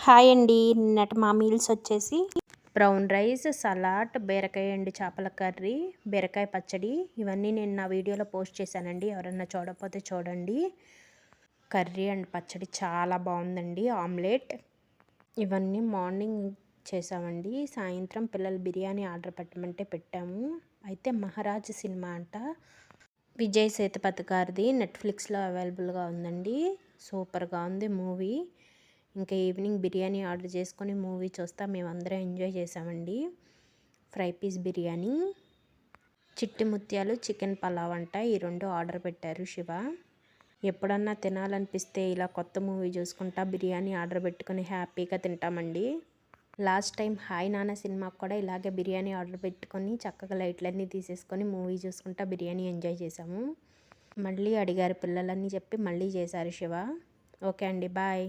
Hi అండి. నిన్నటి మా మీల్స్ వచ్చేసి బ్రౌన్ రైస్, సలాడ్, బీరకాయ ఎండు చేపల కర్రీ, బీరకాయ పచ్చడి. ఇవన్నీ నేను నా వీడియోలో పోస్ట్ చేశానండి. ఎవరన్నా చూడకపోతే చూడండి. కర్రీ అండ్ పచ్చడి చాలా బాగుందండి. ఆమ్లెట్ ఇవన్నీ మార్నింగ్ చేసామండి. సాయంత్రం పిల్లలు బిర్యానీ ఆర్డర్ పెట్టమంటే పెట్టాము. అయితే మహారాజ్ సినిమా అంట, విజయ్ సేతుపతి గారిది, నెట్ఫ్లిక్స్లో అవైలబుల్గా ఉందండి. సూపర్గా ఉంది మూవీ. ఇంకా ఈవినింగ్ బిర్యానీ ఆర్డర్ చేసుకొని మూవీ చూస్తా మేమందరం ఎంజాయ్ చేసామండి. ఫ్రై పీస్ బిర్యానీ, చిట్టి ముత్యాలు, చికెన్ పలావ్ అంట, ఈ రెండు ఆర్డర్ పెట్టారు శివ. ఎప్పుడన్నా తినాలనిపిస్తే ఇలా కొత్త మూవీ చూసుకుంటా బిర్యానీ ఆర్డర్ పెట్టుకొని హ్యాపీగా తింటామండి. లాస్ట్ టైం హాయ్ నాన్న సినిమాకి కూడా ఇలాగే బిర్యానీ ఆర్డర్ పెట్టుకొని చక్కగా లైట్లన్నీ తీసేసుకొని మూవీ చూసుకుంటా బిర్యానీ ఎంజాయ్ చేసాము. మళ్ళీ అడిగారు పిల్లలన్నీ చెప్పి మళ్ళీ చేశారు శివ. ఓకే అండి, బాయ్.